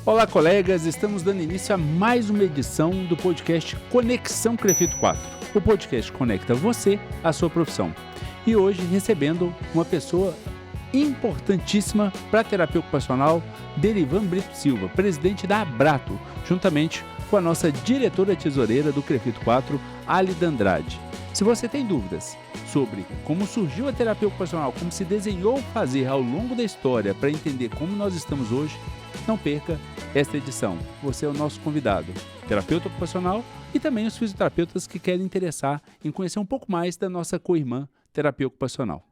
Olá, colegas! Estamos dando início a mais uma edição do podcast Conexão Crefito 4. O podcast conecta você à sua profissão. E hoje recebendo uma pessoa importantíssima para a terapia ocupacional, Derivan Brito Silva, presidente da Abrato, juntamente com a nossa diretora tesoureira do Crefito 4, Alida Andrade. Se você tem dúvidas sobre como surgiu a terapia ocupacional, como se desenhou fazer ao longo da história para entender como nós estamos hoje, não perca esta edição. Você é o nosso convidado, terapeuta ocupacional e também os fisioterapeutas que querem interessar em conhecer um pouco mais da nossa co-irmã terapia ocupacional.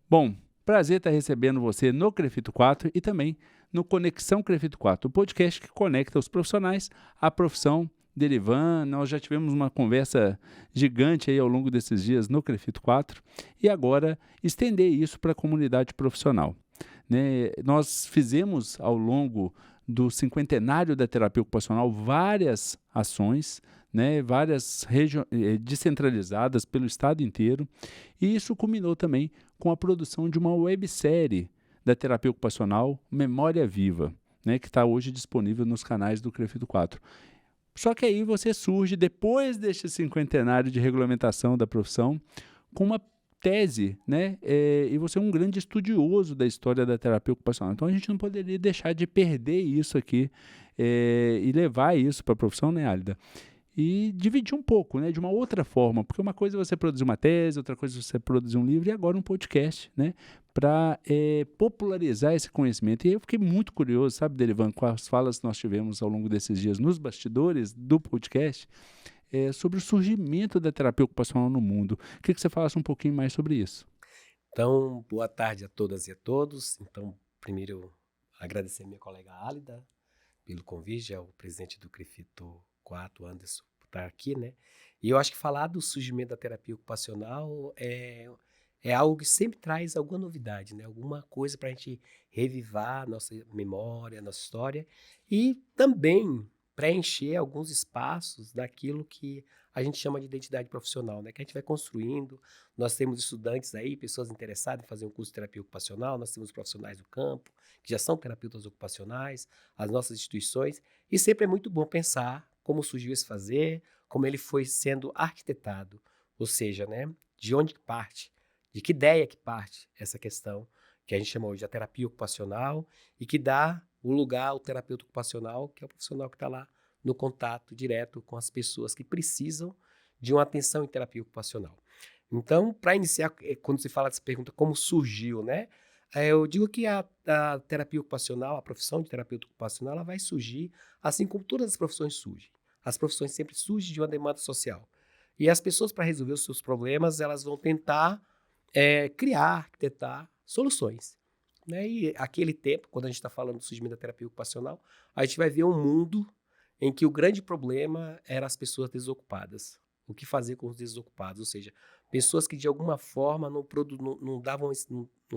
Bom, prazer estar recebendo você no Crefito 4 e também no Conexão Crefito 4, o podcast que conecta os profissionais à profissão. Derivan, nós já tivemos uma conversa gigante aí ao longo desses dias no Crefito 4 e agora estender isso para a comunidade profissional. Nós fizemos ao longo do cinquentenário da terapia ocupacional várias ações, várias descentralizadas pelo estado inteiro, e isso culminou também com a produção de uma websérie da terapia ocupacional, Memória Viva, que está hoje disponível nos canais do Crefito 4. Só que aí você surge, depois deste cinquentenário de regulamentação da profissão, com uma tese, e você é um grande estudioso da história da terapia ocupacional. Então, a gente não poderia deixar de perder isso aqui e levar isso para a profissão, Alida? E dividir um pouco, de uma outra forma, porque uma coisa é você produzir uma tese, outra coisa é você produzir um livro e agora um podcast, para popularizar esse conhecimento. E eu fiquei muito curioso, sabe, Derivan, com as falas que nós tivemos ao longo desses dias nos bastidores do podcast, sobre o surgimento da terapia ocupacional no mundo. Queria que você falasse um pouquinho mais sobre isso. Então, boa tarde a todas e a todos. Então, primeiro, agradecer a minha colega Alida pelo convite, ao presidente do Crefito 4, Anderson, por estar aqui, E eu acho que falar do surgimento da terapia ocupacional é algo que sempre traz alguma novidade, Alguma coisa para a gente revivar nossa memória, nossa história e também preencher alguns espaços daquilo que a gente chama de identidade profissional, que a gente vai construindo. Nós temos estudantes aí, pessoas interessadas em fazer um curso de terapia ocupacional, nós temos profissionais do campo, que já são terapeutas ocupacionais, as nossas instituições, e sempre é muito bom pensar como surgiu esse fazer, como ele foi sendo arquitetado, ou seja, de onde parte, de que ideia que parte essa questão que a gente chama hoje de terapia ocupacional e que dá o lugar ao terapeuta ocupacional, que é o profissional que está lá no contato direto com as pessoas que precisam de uma atenção em terapia ocupacional. Então, para iniciar, quando se fala dessa pergunta, como surgiu, eu digo que a terapia ocupacional, a profissão de terapeuta ocupacional, ela vai surgir assim como todas as profissões surgem. As profissões sempre surgem de uma demanda social. E as pessoas, para resolver os seus problemas, elas vão tentar criar, arquitetar soluções. E aquele tempo, quando a gente está falando do surgimento da terapia ocupacional, a gente vai ver um mundo em que o grande problema era as pessoas desocupadas. O que fazer com os desocupados? Ou seja, pessoas que de alguma forma não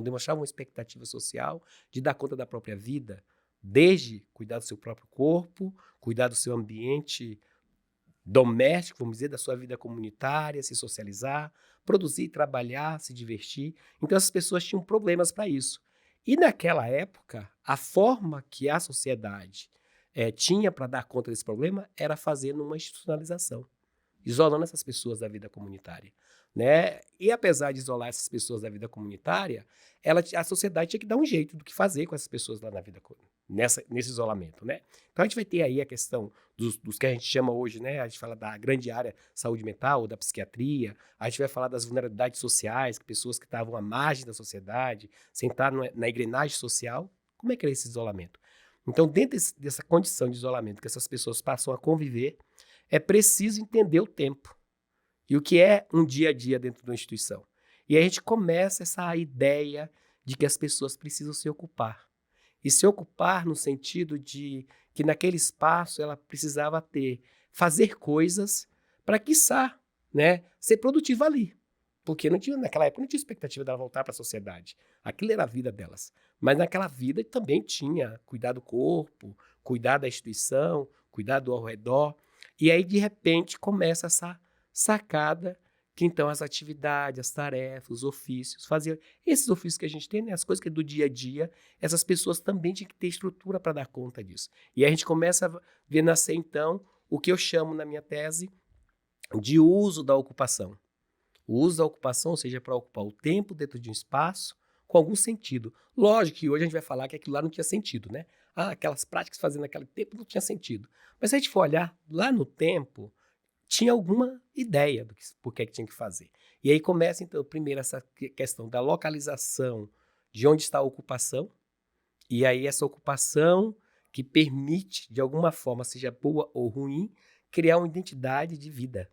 demonstravam uma expectativa social de dar conta da própria vida, desde cuidar do seu próprio corpo, cuidar do seu ambiente doméstico, vamos dizer, da sua vida comunitária, se socializar, produzir, trabalhar, se divertir. Então, essas pessoas tinham problemas para isso. E naquela época, a forma que a sociedade tinha para dar conta desse problema era fazendo uma institucionalização, isolando essas pessoas da vida comunitária. E apesar de isolar essas pessoas da vida comunitária, a sociedade tinha que dar um jeito do que fazer com essas pessoas lá na vida nesse isolamento. Então a gente vai ter aí a questão dos que a gente chama hoje, a gente fala da grande área saúde mental ou da psiquiatria, a gente vai falar das vulnerabilidades sociais, pessoas que estavam à margem da sociedade, sem estar na engrenagem social. Como é que era esse isolamento? Então, dentro dessa condição de isolamento que essas pessoas passam a conviver, é preciso entender o tempo e o que é um dia a dia dentro de uma instituição. E aí a gente começa essa ideia de que as pessoas precisam se ocupar. E se ocupar no sentido de que naquele espaço ela precisava fazer coisas para, quiçá, ser produtiva ali. Porque naquela época não tinha expectativa dela voltar para a sociedade. Aquilo era a vida delas. Mas naquela vida também tinha cuidar do corpo, cuidar da instituição, cuidar do ao redor. E aí, de repente, começa essa sacada que então as atividades, as tarefas, os ofícios, fazer esses ofícios que a gente tem, né, as coisas que é do dia a dia, essas pessoas também tinham que ter estrutura para dar conta disso. E a gente começa a ver nascer, então, o que eu chamo na minha tese de uso da ocupação. O uso da ocupação, ou seja, para ocupar o tempo dentro de um espaço com algum sentido. Lógico que hoje a gente vai falar que aquilo lá não tinha sentido, né? Aquelas práticas fazendo naquele tempo não tinha sentido. Mas se a gente for olhar lá no tempo, tinha alguma ideia do que, por que tinha que fazer. E aí começa, então, primeiro essa questão da localização de onde está a ocupação, e aí essa ocupação que permite, de alguma forma, seja boa ou ruim, criar uma identidade de vida,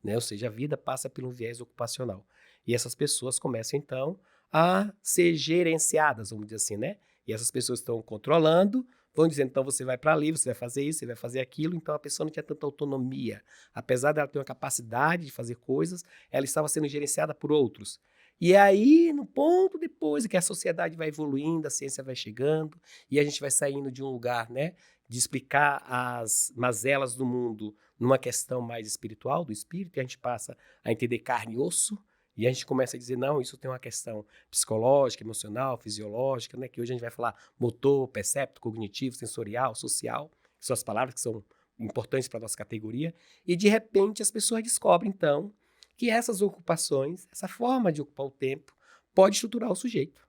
né? Ou seja, a vida passa por um viés ocupacional. E essas pessoas começam, então, a ser gerenciadas, vamos dizer assim, né? E essas pessoas estão controlando, vão dizendo, então você vai para ali, você vai fazer isso, você vai fazer aquilo. Então a pessoa não tinha tanta autonomia. Apesar dela ter uma capacidade de fazer coisas, ela estava sendo gerenciada por outros. E aí, no ponto depois que a sociedade vai evoluindo, a ciência vai chegando, e a gente vai saindo de um lugar, né, de explicar as mazelas do mundo numa questão mais espiritual, do espírito, e a gente passa a entender carne e osso, e a gente começa a dizer, não, isso tem uma questão psicológica, emocional, fisiológica, né, que hoje a gente vai falar motor, percepto, cognitivo, sensorial, social, que são as palavras que são importantes para a nossa categoria, e de repente as pessoas descobrem, então, que essas ocupações, essa forma de ocupar o tempo, pode estruturar o sujeito,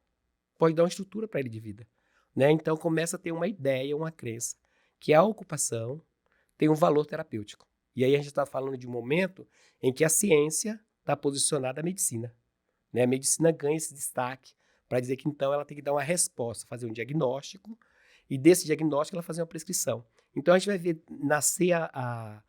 pode dar uma estrutura para ele de vida, né? Então começa a ter uma ideia, uma crença, que a ocupação tem um valor terapêutico. E aí a gente está falando de um momento em que a ciência está posicionada à medicina, né? A medicina ganha esse destaque para dizer que então ela tem que dar uma resposta, fazer um diagnóstico, e desse diagnóstico ela fazer uma prescrição. Então a gente vai ver nascer a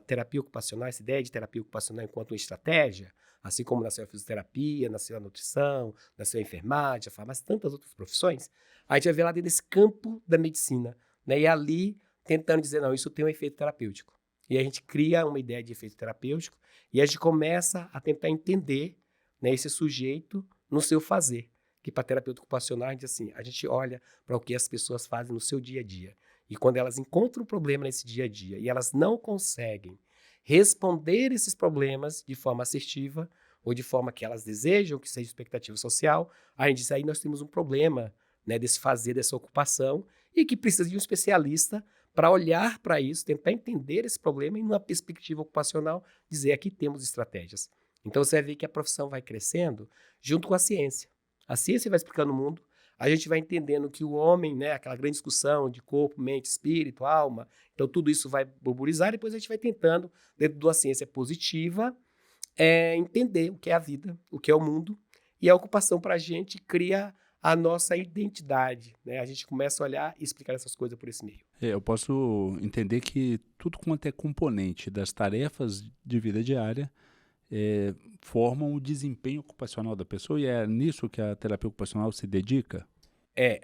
terapia ocupacional, essa ideia de terapia ocupacional enquanto uma estratégia, assim como nasceu a fisioterapia, nasceu a nutrição, nasceu a enfermagem, a farmácia, tantas outras profissões, a gente vai ver lá dentro desse campo da medicina, né? E ali tentando dizer, não, isso tem um efeito terapêutico. E a gente cria uma ideia de efeito terapêutico e a gente começa a tentar entender, né, esse sujeito no seu fazer. Que para terapeuta ocupacional, a gente diz assim, a gente olha para o que as pessoas fazem no seu dia a dia. E quando elas encontram um problema nesse dia a dia e elas não conseguem responder esses problemas de forma assertiva ou de forma que elas desejam, que seja expectativa social, a gente diz aí nós temos um problema, né, desse fazer, dessa ocupação e que precisa de um especialista para olhar para isso, tentar entender esse problema e, numa perspectiva ocupacional, dizer aqui temos estratégias. Então, você vai ver que a profissão vai crescendo junto com a ciência. A ciência vai explicando o mundo, a gente vai entendendo que o homem, né, aquela grande discussão de corpo, mente, espírito, alma, então tudo isso vai burburizar, e depois a gente vai tentando, dentro de uma ciência positiva, entender o que é a vida, o que é o mundo, e a ocupação para a gente cria a nossa identidade, né? A gente começa a olhar e explicar essas coisas por esse meio. Eu posso entender que tudo quanto é componente das tarefas de vida diária formam o desempenho ocupacional da pessoa, e é nisso que a terapia ocupacional se dedica?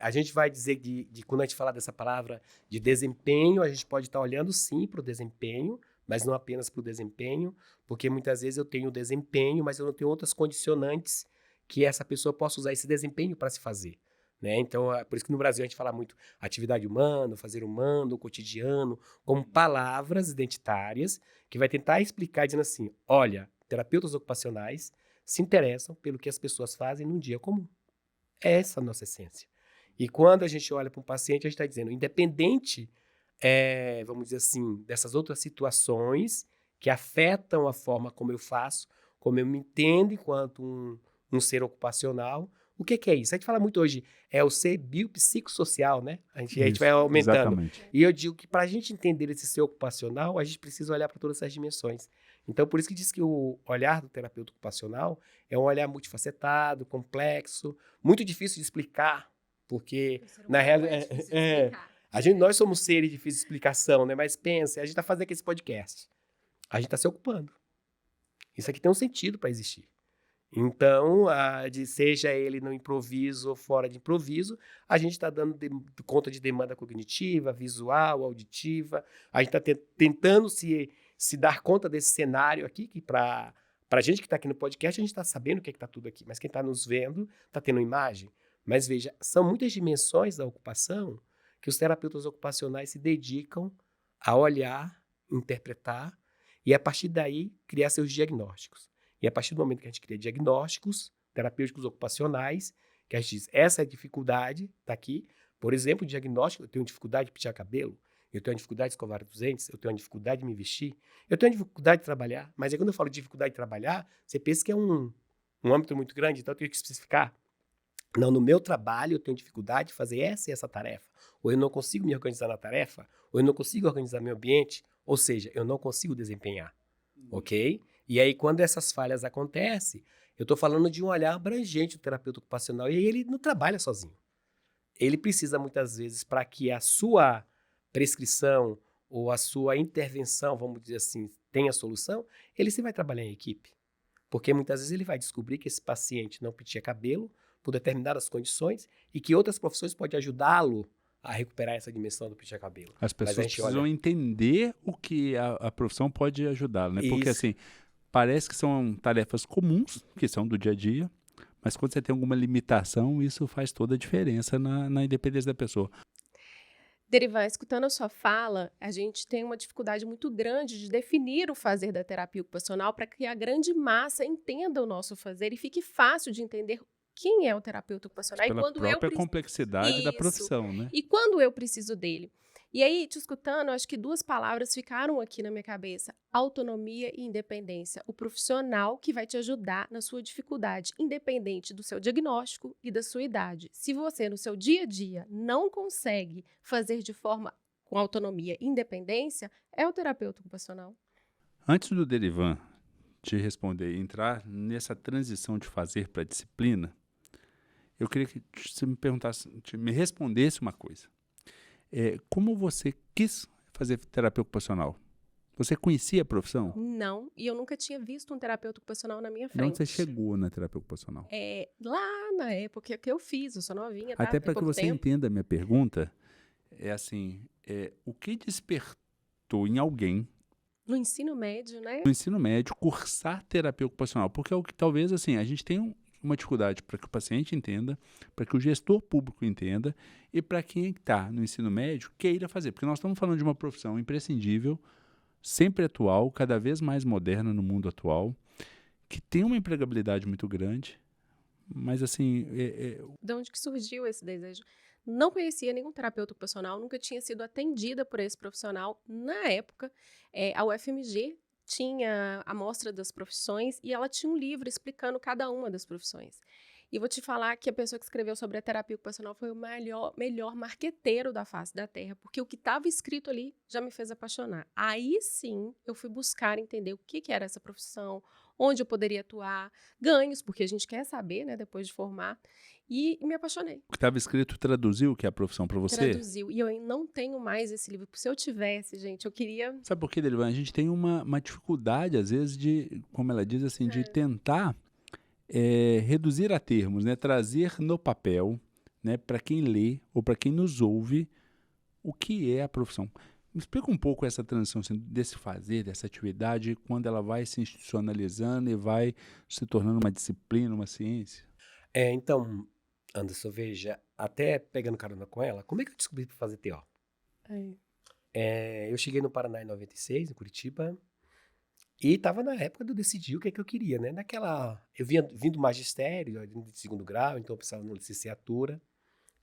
A gente vai dizer quando a gente fala dessa palavra de desempenho, a gente pode estar olhando sim para o desempenho, mas não apenas para o desempenho, porque muitas vezes eu tenho desempenho, mas eu não tenho outras condicionantes que essa pessoa possa usar esse desempenho para se fazer, né? Então, por isso que no Brasil a gente fala muito atividade humana, fazer humano, cotidiano, como palavras identitárias que vai tentar explicar dizendo assim, olha, terapeutas ocupacionais se interessam pelo que as pessoas fazem num dia comum. Essa é a nossa essência. E quando a gente olha para um paciente, a gente está dizendo, independente, vamos dizer assim, dessas outras situações que afetam a forma como eu faço, como eu me entendo enquanto um ser ocupacional, o que é isso? A gente fala muito hoje, é o ser biopsicossocial, né? A gente vai aumentando. Exatamente. E eu digo que para a gente entender esse ser ocupacional, a gente precisa olhar para todas essas dimensões. Então, por isso que diz que o olhar do terapeuta ocupacional é um olhar multifacetado, complexo, muito difícil de explicar, porque na realidade nós somos seres difíceis de explicação, né? Mas pensa, a gente está fazendo aqui esse podcast, a gente está se ocupando. Isso aqui tem um sentido para existir. Então, seja ele no improviso ou fora de improviso, a gente está dando conta de demanda cognitiva, visual, auditiva, a gente está tentando se dar conta desse cenário aqui, que para a gente que está aqui no podcast, a gente está sabendo o que está tudo aqui, mas quem está nos vendo está tendo imagem. Mas veja, são muitas dimensões da ocupação que os terapeutas ocupacionais se dedicam a olhar, interpretar e, a partir daí, criar seus diagnósticos. E a partir do momento que a gente cria diagnósticos terapêuticos ocupacionais, que a gente diz, essa é a dificuldade, está aqui. Por exemplo, diagnóstico, eu tenho dificuldade de pentear cabelo, eu tenho dificuldade de escovar os dentes, eu tenho dificuldade de me vestir, eu tenho dificuldade de trabalhar. Mas aí quando eu falo de dificuldade de trabalhar, você pensa que é um âmbito muito grande, então eu tenho que especificar. Não, no meu trabalho eu tenho dificuldade de fazer essa e essa tarefa. Ou eu não consigo me organizar na tarefa, ou eu não consigo organizar meu ambiente, ou seja, eu não consigo desempenhar, ok? E aí quando essas falhas acontecem, eu estou falando de um olhar abrangente do terapeuta ocupacional, e aí ele não trabalha sozinho. Ele precisa muitas vezes, para que a sua prescrição ou a sua intervenção, vamos dizer assim, tenha solução, ele se vai trabalhar em equipe. Porque muitas vezes ele vai descobrir que esse paciente não penteia cabelo por determinadas condições e que outras profissões podem ajudá-lo a recuperar essa dimensão do pentear cabelo. As pessoas precisam entender o que a profissão pode ajudá-lo, né? Porque assim, parece que são tarefas comuns, que são do dia a dia, mas quando você tem alguma limitação, isso faz toda a diferença na independência da pessoa. Derivan, escutando a sua fala, a gente tem uma dificuldade muito grande de definir o fazer da terapia ocupacional para que a grande massa entenda o nosso fazer e fique fácil de entender quem é o terapeuta ocupacional. Pela própria complexidade da profissão, né? E quando eu preciso dele. E aí, te escutando, acho que 2 palavras ficaram aqui na minha cabeça: autonomia e independência. O profissional que vai te ajudar na sua dificuldade, independente do seu diagnóstico e da sua idade. Se você, no seu dia a dia, não consegue fazer de forma com autonomia e independência, é o terapeuta ocupacional. Antes do Derivan te responder e entrar nessa transição de fazer para disciplina, eu queria que você me perguntasse, me respondesse uma coisa. Como você quis fazer terapia ocupacional? Você conhecia a profissão? Não, e eu nunca tinha visto um terapeuta ocupacional na minha frente. De onde você chegou na terapia ocupacional? Lá na época que eu fiz, eu sou novinha, tá? Até para que você entenda a minha pergunta, o que despertou em alguém no ensino médio, né? No ensino médio, cursar terapia ocupacional, porque é o que talvez assim, a gente tem uma dificuldade para que o paciente entenda, para que o gestor público entenda e para quem está no ensino médio queira fazer. Porque nós estamos falando de uma profissão imprescindível, sempre atual, cada vez mais moderna no mundo atual, que tem uma empregabilidade muito grande, mas assim... De onde que surgiu esse desejo? Não conhecia nenhum terapeuta ocupacional, nunca tinha sido atendida por esse profissional. Na época, a UFMG tinha a mostra das profissões e ela tinha um livro explicando cada uma das profissões. E vou te falar que a pessoa que escreveu sobre a terapia ocupacional foi o melhor marqueteiro da face da Terra, porque o que estava escrito ali já me fez apaixonar. Aí sim, eu fui buscar entender o que era essa profissão, onde eu poderia atuar, ganhos, porque a gente quer saber, né, depois de formar, e me apaixonei. O que estava escrito traduziu o que é a profissão para você? Traduziu, e eu não tenho mais esse livro. Se eu tivesse, gente, eu queria... Sabe por quê, Derivan? A gente tem uma dificuldade, às vezes, de, como ela diz assim, de tentar reduzir a termos, né? Trazer no papel, né, para quem lê ou para quem nos ouve, o que é a profissão. Me explica um pouco essa transição assim, desse fazer, dessa atividade, quando ela vai se institucionalizando e vai se tornando uma disciplina, uma ciência. Então, Anderson, veja, até pegando carona com ela, como é que eu descobri para fazer TO? Eu cheguei no Paraná em 96, em Curitiba, e estava na época de eu decidir o que é que eu queria, né? Eu vim do magistério, de 2º grau, então eu pensava na licenciatura,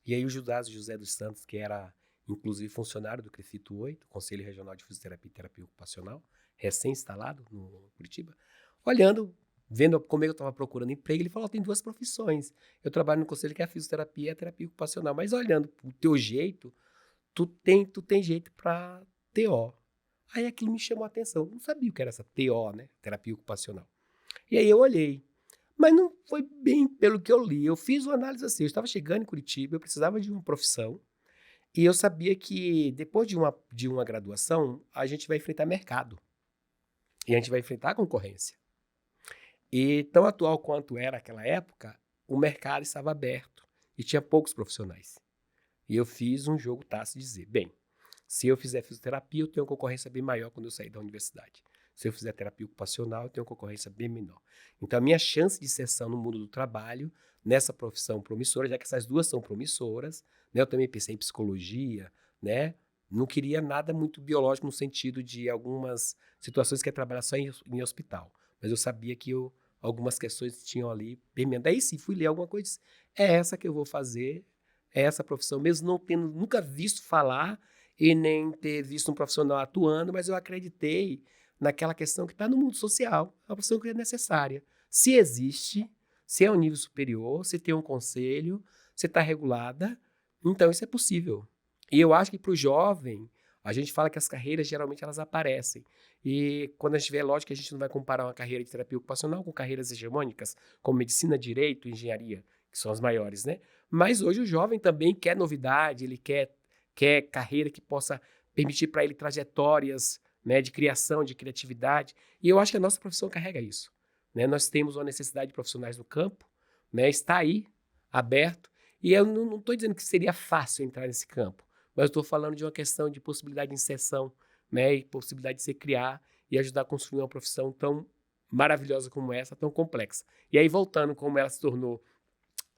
e aí o José dos Santos, que era inclusive funcionário do CREFITO 8, Conselho Regional de Fisioterapia e Terapia Ocupacional, recém-instalado no Curitiba, olhando, vendo como eu estava procurando emprego, ele falou, tem 2 profissões. Eu trabalho no conselho que é a fisioterapia e a terapia ocupacional, mas olhando o teu jeito, tu tem jeito para TO. Aí aquilo me chamou a atenção. Eu não sabia o que era essa TO, né? Terapia ocupacional. E aí eu olhei. Mas não foi bem pelo que eu li. Eu fiz uma análise assim. Eu estava chegando em Curitiba, eu precisava de uma profissão. E eu sabia que depois de uma graduação, a gente vai enfrentar mercado. E a gente vai enfrentar concorrência. E tão atual quanto era aquela época, o mercado estava aberto e tinha poucos profissionais. E eu fiz um jogo tácito de dizer, bem, se eu fizer fisioterapia, eu tenho uma concorrência bem maior quando eu sair da universidade. Se eu fizer terapia ocupacional, eu tenho uma concorrência bem menor. Então, a minha chance de inserção no mundo do trabalho, nessa profissão promissora, já que essas 2 são promissoras, né, eu também pensei em psicologia, né? Não queria nada muito biológico no sentido de algumas situações que é trabalhar só em hospital. Mas eu sabia que eu algumas questões que tinham ali permeando. Daí sim, fui ler alguma coisa e disse, é essa que eu vou fazer, é essa profissão, mesmo não tendo nunca visto falar e nem ter visto um profissional atuando, mas eu acreditei naquela questão que está no mundo social, a profissão que é necessária. Se existe, se é um nível superior, se tem um conselho, se está regulada, então isso é possível. E eu acho que para o jovem, a gente fala que as carreiras geralmente elas aparecem. E quando a gente vê, lógico que a gente não vai comparar uma carreira de terapia ocupacional com carreiras hegemônicas, como medicina, direito, engenharia, que são as maiores, né? Mas hoje o jovem também quer novidade, ele quer carreira que possa permitir para ele trajetórias, né, de criação, de criatividade. E eu acho que a nossa profissão carrega isso. Né? Nós temos uma necessidade de profissionais no campo, né? Está aí, aberto. E eu não estou dizendo que seria fácil entrar nesse campo, mas estou falando de uma questão de possibilidade de inserção, né, e possibilidade de se criar e ajudar a construir uma profissão tão maravilhosa como essa, tão complexa. E aí, voltando como ela se tornou,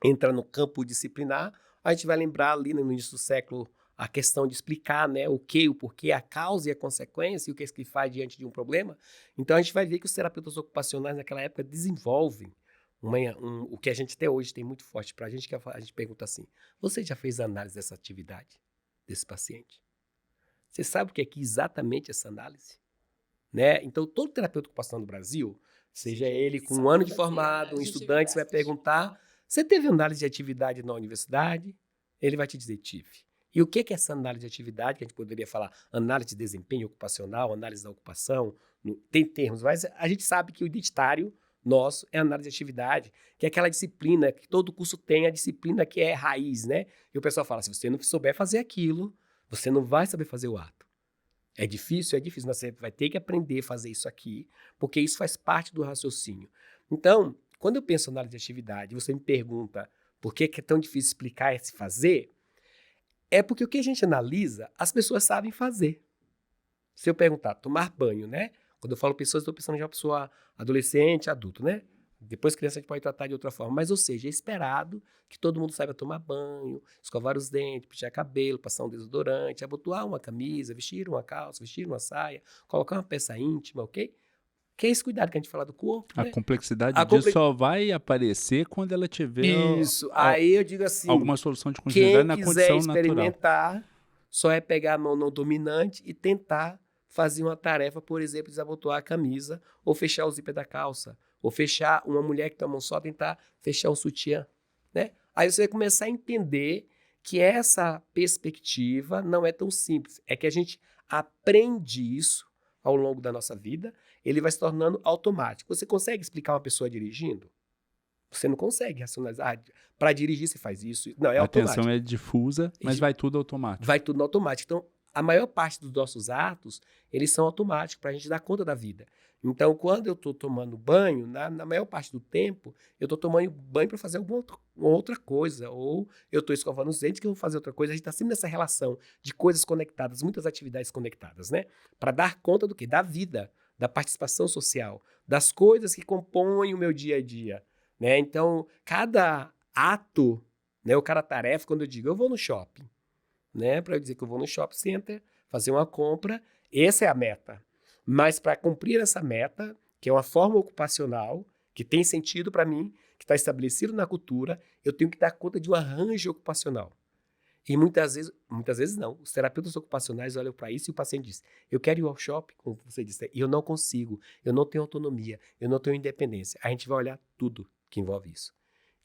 entra no campo disciplinar, a gente vai lembrar ali no início do século a questão de explicar, né, o que, o porquê, a causa e a consequência, e o que é que faz diante de um problema. Então, a gente vai ver que os terapeutas ocupacionais naquela época desenvolvem o que a gente até hoje tem muito forte para a gente, que a gente pergunta assim, você já fez análise dessa atividade desse paciente? Você sabe o que é exatamente essa análise? Né? Então, todo terapeuta ocupacional no Brasil, seja ele com um ano de formado, um estudante, você vai perguntar, você teve análise de atividade na universidade? Ele vai te dizer, tive. E o que é essa análise de atividade, que a gente poderia falar análise de desempenho ocupacional, análise da ocupação, tem termos, mas a gente sabe que o identitário nosso é análise de atividade, que é aquela disciplina, que todo curso tem a disciplina que é raiz, né? E o pessoal fala, se você não souber fazer aquilo, você não vai saber fazer o ato. É difícil, mas você vai ter que aprender a fazer isso aqui, porque isso faz parte do raciocínio. Então, quando eu penso em análise de atividade, você me pergunta por que é tão difícil explicar esse fazer, é porque o que a gente analisa, as pessoas sabem fazer. Se eu perguntar, tomar banho, né? Quando eu falo pessoas, estou pensando já uma pessoa adolescente, adulto, né? Depois criança a gente pode tratar de outra forma. Mas, ou seja, é esperado que todo mundo saiba tomar banho, escovar os dentes, pentear cabelo, passar um desodorante, abotoar uma camisa, vestir uma calça, vestir uma saia, colocar uma peça íntima, ok? Que é esse cuidado que a gente fala do corpo, A né? complexidade disso só vai aparecer quando ela tiver Isso. Aí eu digo assim, alguma solução de continuidade na condição quem quiser natural. experimentar, só é pegar a mão não dominante e tentar fazer uma tarefa, por exemplo, desabotoar a camisa ou fechar o zíper da calça. Ou fechar, uma mulher que tem a mão só, tentar fechar um sutiã, né? Aí você vai começar a entender que essa perspectiva não é tão simples. É que a gente aprende isso ao longo da nossa vida, ele vai se tornando automático. Você consegue explicar uma pessoa dirigindo? Você não consegue racionalizar. Para dirigir você faz isso. Não, é A automático. atenção é difusa, mas vai tudo automático. Vai tudo no automático. Então, a maior parte dos nossos atos, eles são automáticos para a gente dar conta da vida. Então, quando eu estou tomando banho, na maior parte do tempo, eu estou tomando banho para fazer alguma outra coisa. Ou eu estou escovando os dentes que eu vou fazer outra coisa. A gente está sempre nessa relação de coisas conectadas, muitas atividades conectadas, né? Para dar conta do quê? Da vida, da participação social, das coisas que compõem o meu dia a dia. Né? Então, cada ato, né, ou cada tarefa, quando eu digo, eu vou no shopping, né, para eu dizer que eu vou no shopping center, fazer uma compra, essa é a meta. Mas para cumprir essa meta, que é uma forma ocupacional, que tem sentido para mim, que está estabelecido na cultura, eu tenho que dar conta de um arranjo ocupacional. E muitas vezes não. Os terapeutas ocupacionais olham para isso e o paciente diz, eu quero ir ao shopping, como você disse, e eu não consigo, eu não tenho autonomia, eu não tenho independência. A gente vai olhar tudo que envolve isso.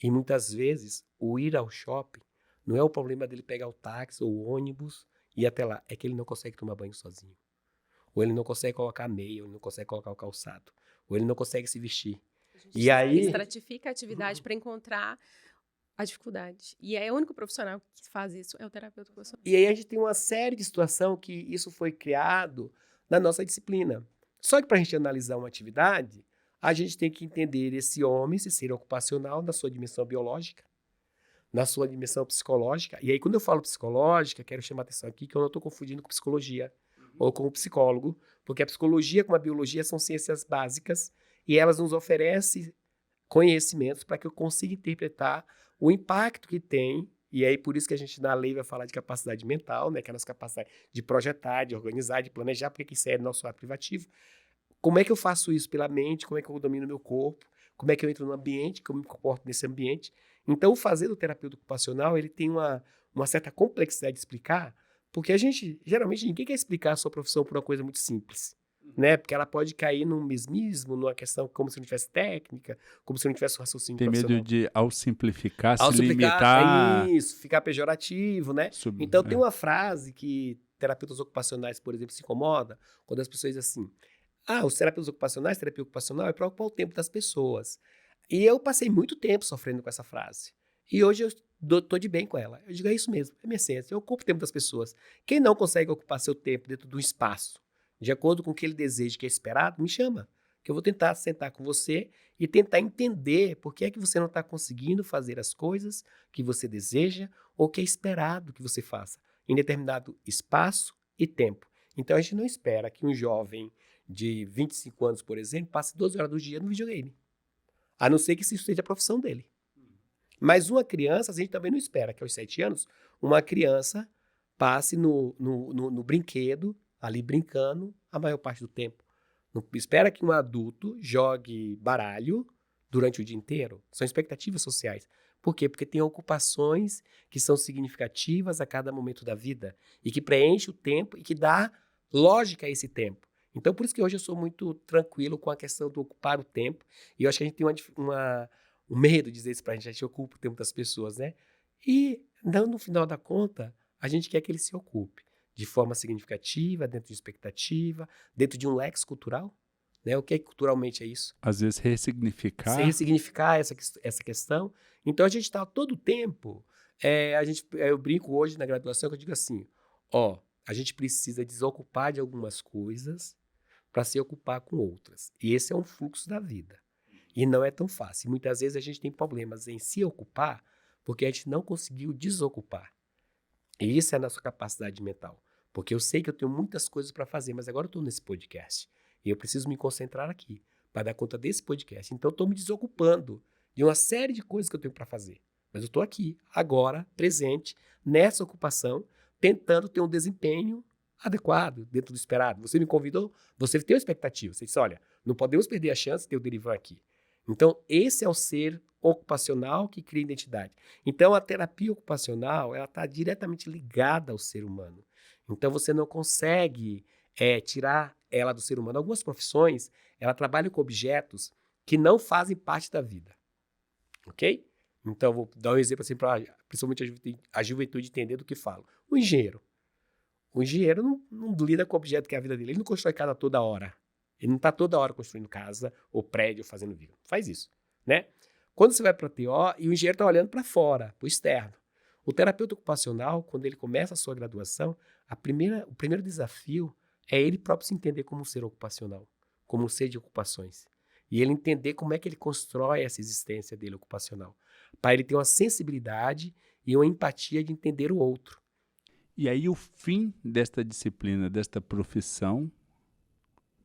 E muitas vezes, o ir ao shopping não é o problema dele pegar o táxi ou o ônibus e ir até lá. É que ele não consegue tomar banho sozinho. Ou ele não consegue colocar a meia, ou ele não consegue colocar o calçado. Ou ele não consegue se vestir. E aí estratifica a atividade para encontrar a dificuldade. E é o único profissional que faz isso, é o terapeuta ocupacional. E aí a gente tem uma série de situações que isso foi criado na nossa disciplina. Só que para a gente analisar uma atividade, a gente tem que entender esse homem, esse ser ocupacional, na sua dimensão biológica, na sua dimensão psicológica. E aí, quando eu falo psicológica, quero chamar a atenção aqui que eu não estou confundindo com psicologia ou com o psicólogo, porque a psicologia com a biologia são ciências básicas e elas nos oferecem conhecimentos para que eu consiga interpretar o impacto que tem, e aí por isso que a gente na lei vai falar de capacidade mental, né, que é a nossa capacidade de projetar, de organizar, de planejar, porque isso é nosso ato privativo. Como é que eu faço isso pela mente? Como é que eu domino meu corpo? como é que eu entro no ambiente, como eu me comporto nesse ambiente. Então, o fazer do terapeuta ocupacional, ele tem uma certa complexidade de explicar, porque geralmente, ninguém quer explicar a sua profissão por uma coisa muito simples, né? Porque ela pode cair num mesmismo, numa questão como se não tivesse técnica, como se não tivesse um raciocínio Tem profissional. medo de, ao simplificar, Ao se simplificar, limitar. isso, ficar pejorativo, né? Então, tem uma frase que terapeutas ocupacionais, por exemplo, se incomoda, quando as pessoas dizem assim, os terapeutas ocupacionais, terapia ocupacional é para ocupar o tempo das pessoas. E eu passei muito tempo sofrendo com essa frase. E hoje eu tô de bem com ela. Eu digo, é isso mesmo, é minha essência, eu ocupo o tempo das pessoas. Quem não consegue ocupar seu tempo dentro de um espaço, de acordo com o que ele deseja, que é esperado, me chama. Que eu vou tentar sentar com você e tentar entender por que é que você não está conseguindo fazer as coisas que você deseja ou que é esperado que você faça em determinado espaço e tempo. Então, a gente não espera que um jovem de 25 anos, por exemplo, passe 12 horas do dia no videogame. A não ser que isso seja a profissão dele. Mas uma criança, a gente também não espera que aos 7 anos, uma criança passe no brinquedo, ali brincando, a maior parte do tempo. Não espera que um adulto jogue baralho durante o dia inteiro. São expectativas sociais. Por quê? Porque tem ocupações que são significativas a cada momento da vida e que preenche o tempo e que dá lógica a esse tempo. Então, por isso que hoje eu sou muito tranquilo com a questão do ocupar o tempo. E eu acho que a gente tem um medo de dizer isso pra gente. A gente ocupa o tempo das pessoas, né? E, não, no final da conta, a gente quer que ele se ocupe de forma significativa, dentro de expectativa, dentro de um lex cultural. Né? O que culturalmente é isso? Às vezes ressignificar. Se ressignificar essa questão. Então, a gente está todo o tempo... eu brinco hoje na graduação que eu digo assim, a gente precisa desocupar de algumas coisas para se ocupar com outras. E esse é um fluxo da vida. E não é tão fácil. Muitas vezes a gente tem problemas em se ocupar porque a gente não conseguiu desocupar. E isso é a nossa capacidade mental. Porque eu sei que eu tenho muitas coisas para fazer, mas agora eu estou nesse podcast. E eu preciso me concentrar aqui para dar conta desse podcast. Então eu estou me desocupando de uma série de coisas que eu tenho para fazer. Mas eu estou aqui, agora, presente, nessa ocupação, tentando ter um desempenho adequado, dentro do esperado. Você me convidou, você tem uma expectativa. Você disse, olha, não podemos perder a chance de ter o Derivan aqui. Então, esse é o ser ocupacional que cria identidade. Então, a terapia ocupacional, ela está diretamente ligada ao ser humano. Então, você não consegue tirar ela do ser humano. Algumas profissões, ela trabalha com objetos que não fazem parte da vida. Ok? Então, vou dar um exemplo assim para principalmente a juventude entender do que falo. O engenheiro. O engenheiro não lida com o objeto que é a vida dele. Ele não constrói casa toda hora. Ele não está toda hora construindo casa, ou prédio, ou fazendo vida. Faz isso, né? Quando você vai para a TO, e o engenheiro está olhando para fora, para o externo. O terapeuta ocupacional, quando ele começa a sua graduação, o primeiro desafio é ele próprio se entender como um ser ocupacional, como um ser de ocupações. E ele entender como é que ele constrói essa existência dele ocupacional. Para ele ter uma sensibilidade e uma empatia de entender o outro. E aí o fim desta disciplina, desta profissão,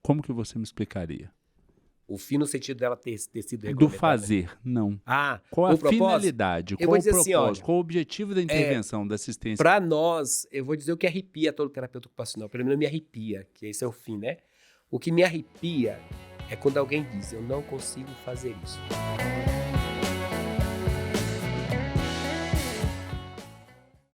como que você me explicaria? O fim no sentido dela ter sido do fazer, não. o Qual a propósito? finalidade? Qual o propósito? Qual o objetivo da intervenção, da assistência? Para nós, eu vou dizer o que arrepia todo terapeuta ocupacional. Pelo menos me arrepia, que esse é o fim, né? O que me arrepia é quando alguém diz, eu não consigo fazer isso.